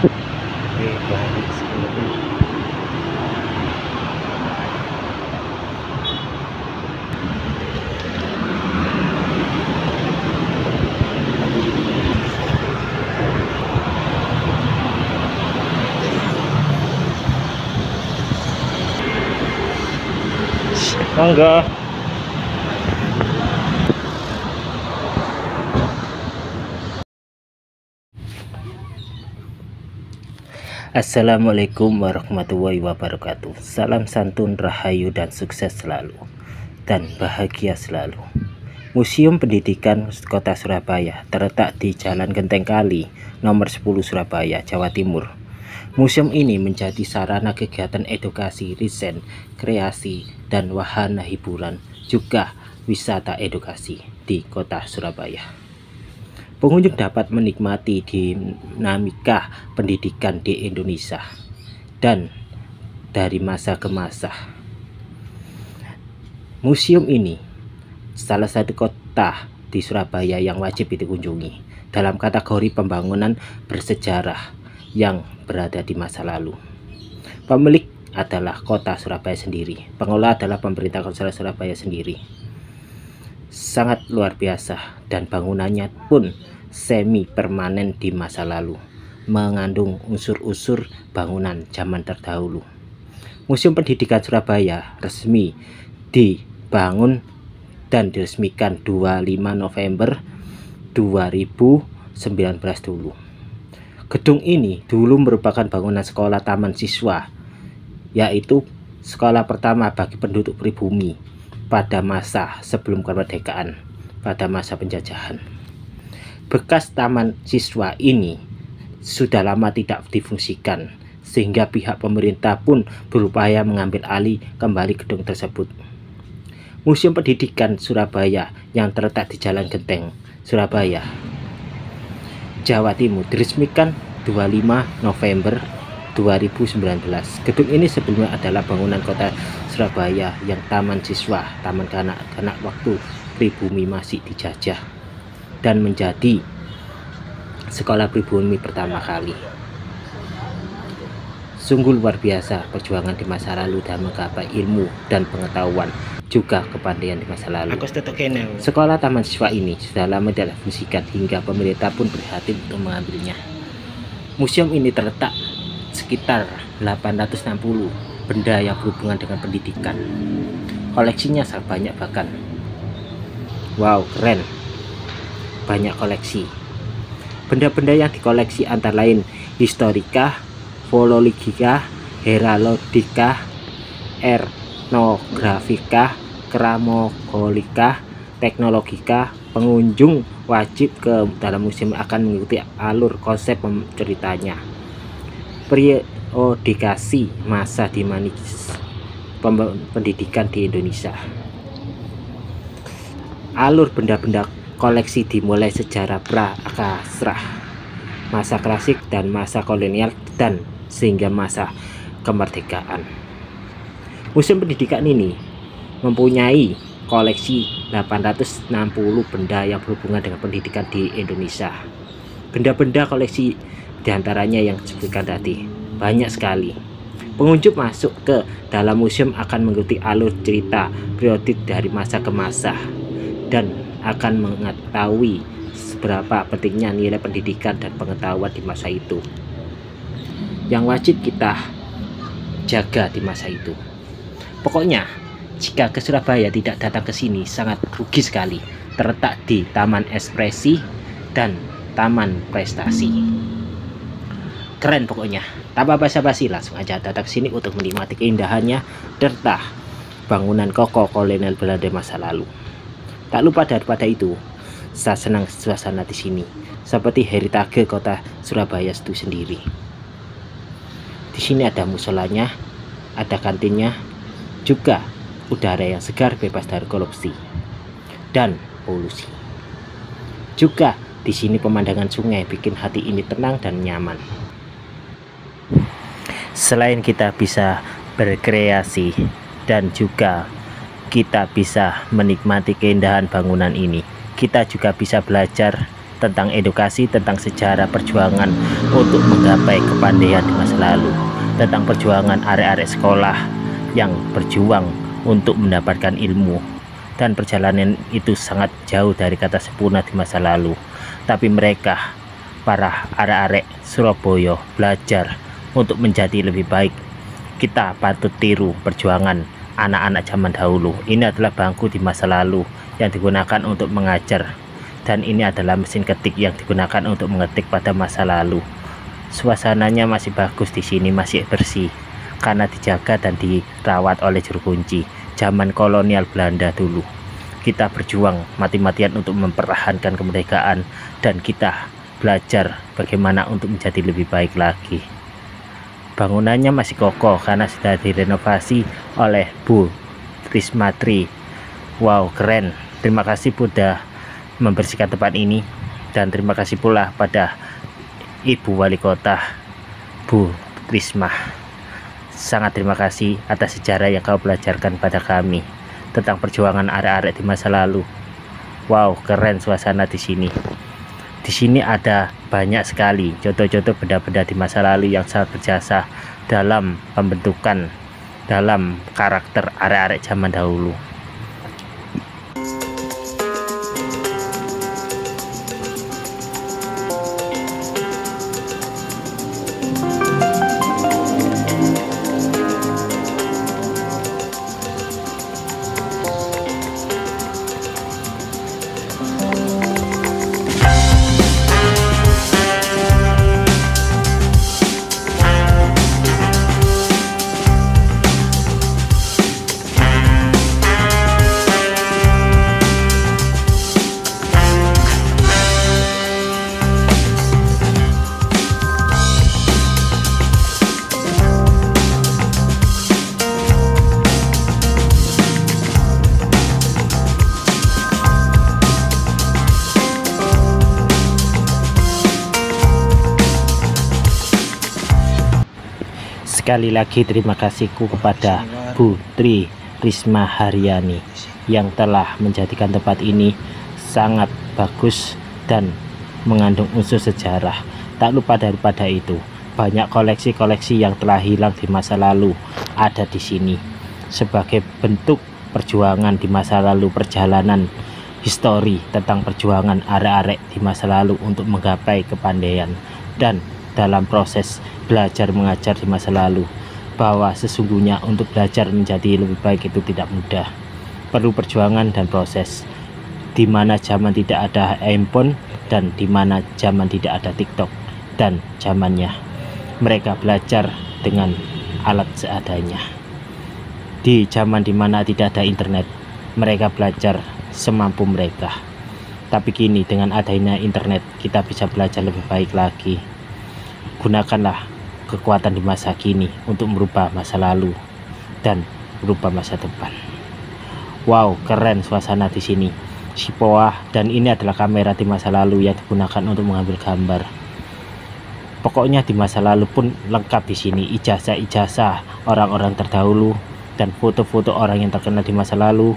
balik sekali. Mangga. Assalamualaikum warahmatullahi wabarakatuh. Salam santun, rahayu, dan sukses selalu, dan bahagia selalu. Museum Pendidikan Kota Surabaya terletak di Jalan Genteng Kali, nomor 10 Surabaya, Jawa Timur. Museum ini menjadi sarana kegiatan edukasi, riset, kreasi, dan wahana hiburan, juga wisata edukasi di Kota Surabaya. Pengunjung dapat menikmati dinamika pendidikan di Indonesia dan dari masa ke masa. Museum ini salah satu kota di Surabaya yang wajib dikunjungi dalam kategori pembangunan bersejarah yang berada di masa lalu. Pemilik adalah Kota Surabaya sendiri, pengelola adalah pemerintah Kota Surabaya sendiri. Sangat luar biasa, dan bangunannya pun semi permanen di masa lalu, mengandung unsur-unsur bangunan zaman terdahulu. Museum Pendidikan Surabaya resmi dibangun dan diresmikan 25 November 2019 dulu. Gedung ini dulu merupakan bangunan sekolah taman siswa, yaitu sekolah pertama bagi penduduk pribumi pada masa sebelum kemerdekaan, pada masa penjajahan. Bekas taman siswa ini sudah lama tidak difungsikan, sehingga pihak pemerintah pun berupaya mengambil alih kembali gedung tersebut. Museum Pendidikan Surabaya yang terletak di Jalan Genteng, Surabaya, Jawa Timur diresmikan 25 November 2019. Gedung ini sebelumnya adalah bangunan Kota Surabaya yang taman siswa, taman kanak-kanak waktu pribumi masih dijajah, dan menjadi sekolah pribumi pertama kali. Sungguh luar biasa perjuangan di masa lalu dan menggapai ilmu dan pengetahuan, juga kepandaian di masa lalu. Sekolah taman siswa ini sudah lama tidak difungsikan, hingga pemerintah pun prihatin untuk mengambilnya. Museum ini terletak sekitar 860 benda yang berhubungan dengan pendidikan. Koleksinya sangat banyak bahkan. Wow, keren. Banyak koleksi. Benda-benda yang dikoleksi antara lain historika, filologika, heraldika, etnografika, keramogolika, teknologika. Pengunjung wajib ke dalam museum akan mengikuti alur konsep ceritanya. Periodikasi masa dinamikis pendidikan di Indonesia. Alur benda-benda koleksi dimulai sejarah pra-akasrah, masa klasik, dan masa kolonial, dan sehingga masa kemerdekaan. Museum pendidikan ini mempunyai koleksi 860 benda yang berhubungan dengan pendidikan di Indonesia. Benda-benda koleksi diantaranya yang disebutkan tadi banyak sekali. Pengunjung masuk ke dalam museum akan mengikuti alur cerita periodik dari masa ke masa, dan akan mengetahui seberapa pentingnya nilai pendidikan dan pengetahuan di masa itu, yang wajib kita jaga di masa itu. Pokoknya jika ke Surabaya tidak datang ke sini sangat rugi sekali. Terletak di Taman Ekspresi dan Taman Prestasi. Keren pokoknya. Tanpa basa-basi langsung aja datang ke sini untuk menikmati keindahannya serta bangunan kokoh kolonial Belanda masa lalu. Tak lupa daripada itu, saya senang suasana di sini seperti heritage Kota Surabaya itu sendiri. Di sini ada musolanya, ada kantinnya, juga udara yang segar bebas dari korupsi dan polusi. Juga di sini pemandangan sungai bikin hati ini tenang dan nyaman. Selain kita bisa berkreasi dan juga kita bisa menikmati keindahan bangunan ini, kita juga bisa belajar tentang edukasi, tentang sejarah perjuangan untuk menggapai kepandaian di masa lalu, tentang perjuangan arek-arek sekolah yang berjuang untuk mendapatkan ilmu. Dan perjalanan itu sangat jauh dari kata sempurna di masa lalu, tapi mereka, para arek-arek Surabaya, belajar untuk menjadi lebih baik. Kita patut tiru perjuangan anak-anak zaman dahulu. Ini adalah bangku di masa lalu yang digunakan untuk mengajar, dan ini adalah mesin ketik yang digunakan untuk mengetik pada masa lalu. Suasananya masih bagus di sini, masih bersih karena dijaga dan dirawat oleh juru kunci zaman kolonial Belanda dulu. Kita berjuang mati-matian untuk mempertahankan kemerdekaan, dan kita belajar bagaimana untuk menjadi lebih baik lagi. Bangunannya masih kokoh karena sudah direnovasi oleh Bu Trismatri. Wow, keren. Terima kasih sudah membersihkan tempat ini, dan terima kasih pula pada Ibu Wali Kota Bu Trisma. Sangat terima kasih atas sejarah yang kau belajarkan pada kami tentang perjuangan arek-arek di masa lalu. Wow, keren suasana di sini. Di sini ada banyak sekali contoh-contoh benda-benda di masa lalu yang sangat berjasa dalam pembentukan, dalam karakter arek-arek zaman dahulu. Sekali lagi terima kasihku kepada Bu Tri Risma Haryani yang telah menjadikan tempat ini sangat bagus dan mengandung unsur sejarah. Tak lupa daripada itu, banyak koleksi-koleksi yang telah hilang di masa lalu ada di sini sebagai bentuk perjuangan di masa lalu, perjalanan histori tentang perjuangan arek-arek di masa lalu untuk menggapai kepandaian, dan dalam proses belajar mengajar di masa lalu, bahwa sesungguhnya untuk belajar menjadi lebih baik itu tidak mudah, perlu perjuangan dan proses. Di mana zaman tidak ada handphone dan di mana zaman tidak ada TikTok, dan zamannya mereka belajar dengan alat seadanya. Di zaman dimana tidak ada internet, mereka belajar semampu mereka. Tapi kini dengan adanya internet, kita bisa belajar lebih baik lagi. Gunakanlah kekuatan di masa kini untuk merubah masa lalu dan merubah masa depan. Wow, keren suasana di sini. Sipoa, dan ini adalah kamera di masa lalu yang digunakan untuk mengambil gambar. Pokoknya di masa lalu pun lengkap di sini, ijazah-ijazah orang-orang terdahulu dan foto-foto orang yang terkenal di masa lalu.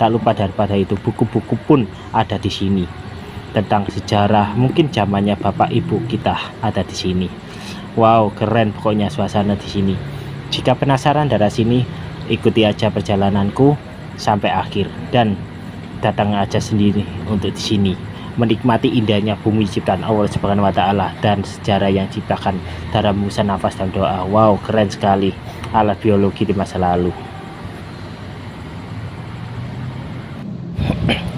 Tak lupa daripada itu, buku-buku pun ada di sini tentang sejarah, mungkin zamannya bapak ibu kita ada di sini. Wow, keren pokoknya suasana di sini. Jika penasaran dari sini, ikuti aja perjalananku sampai akhir dan datang aja sendiri untuk di sini menikmati indahnya bumi ciptaan Allah Subhanahu wa taala dan sejarah yang ciptakan dalam hembusan nafas dan doa. Wow, keren sekali alat biologi di masa lalu.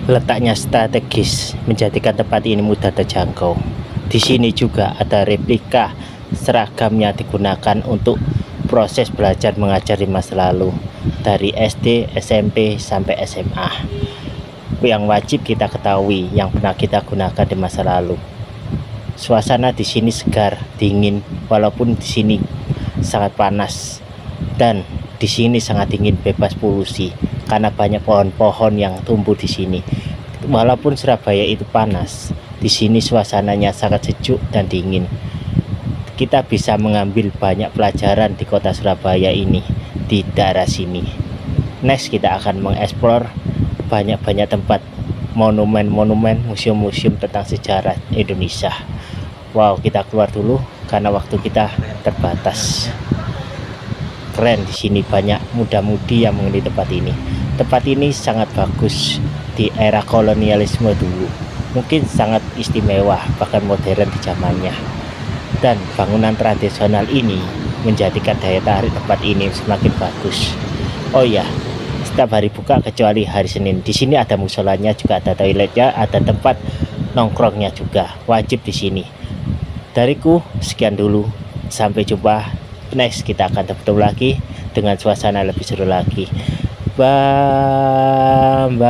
Letaknya strategis menjadikan tempat ini mudah terjangkau. Di sini juga ada replika seragamnya digunakan untuk proses belajar mengajar di masa lalu dari SD, SMP sampai SMA. Yang wajib kita ketahui yang pernah kita gunakan di masa lalu. Suasana di sini segar, dingin, walaupun di sini sangat panas dan di sini sangat dingin, bebas polusi karena banyak pohon-pohon yang tumbuh di sini. Walaupun Surabaya itu panas, di sini suasananya sangat sejuk dan dingin. Kita bisa mengambil banyak pelajaran di kota Surabaya ini, di daerah sini. Next kita akan mengeksplor banyak-banyak tempat monumen-monumen, museum-museum tentang sejarah Indonesia. Wow, kita keluar dulu karena waktu kita terbatas. Keren di sini, banyak muda-mudi yang mengenai tempat ini. Tempat ini sangat bagus di era kolonialisme dulu. Mungkin sangat istimewa, bahkan modern di zamannya. Dan bangunan tradisional ini menjadikan daya tarik tempat ini semakin bagus. Oh ya, setiap hari buka kecuali hari Senin. Di sini ada musolanya, juga ada toiletnya, ada tempat nongkrongnya juga. Wajib di sini. Dariku sekian dulu. Sampai jumpa next, kita akan bertemu lagi dengan suasana lebih seru lagi. Bang.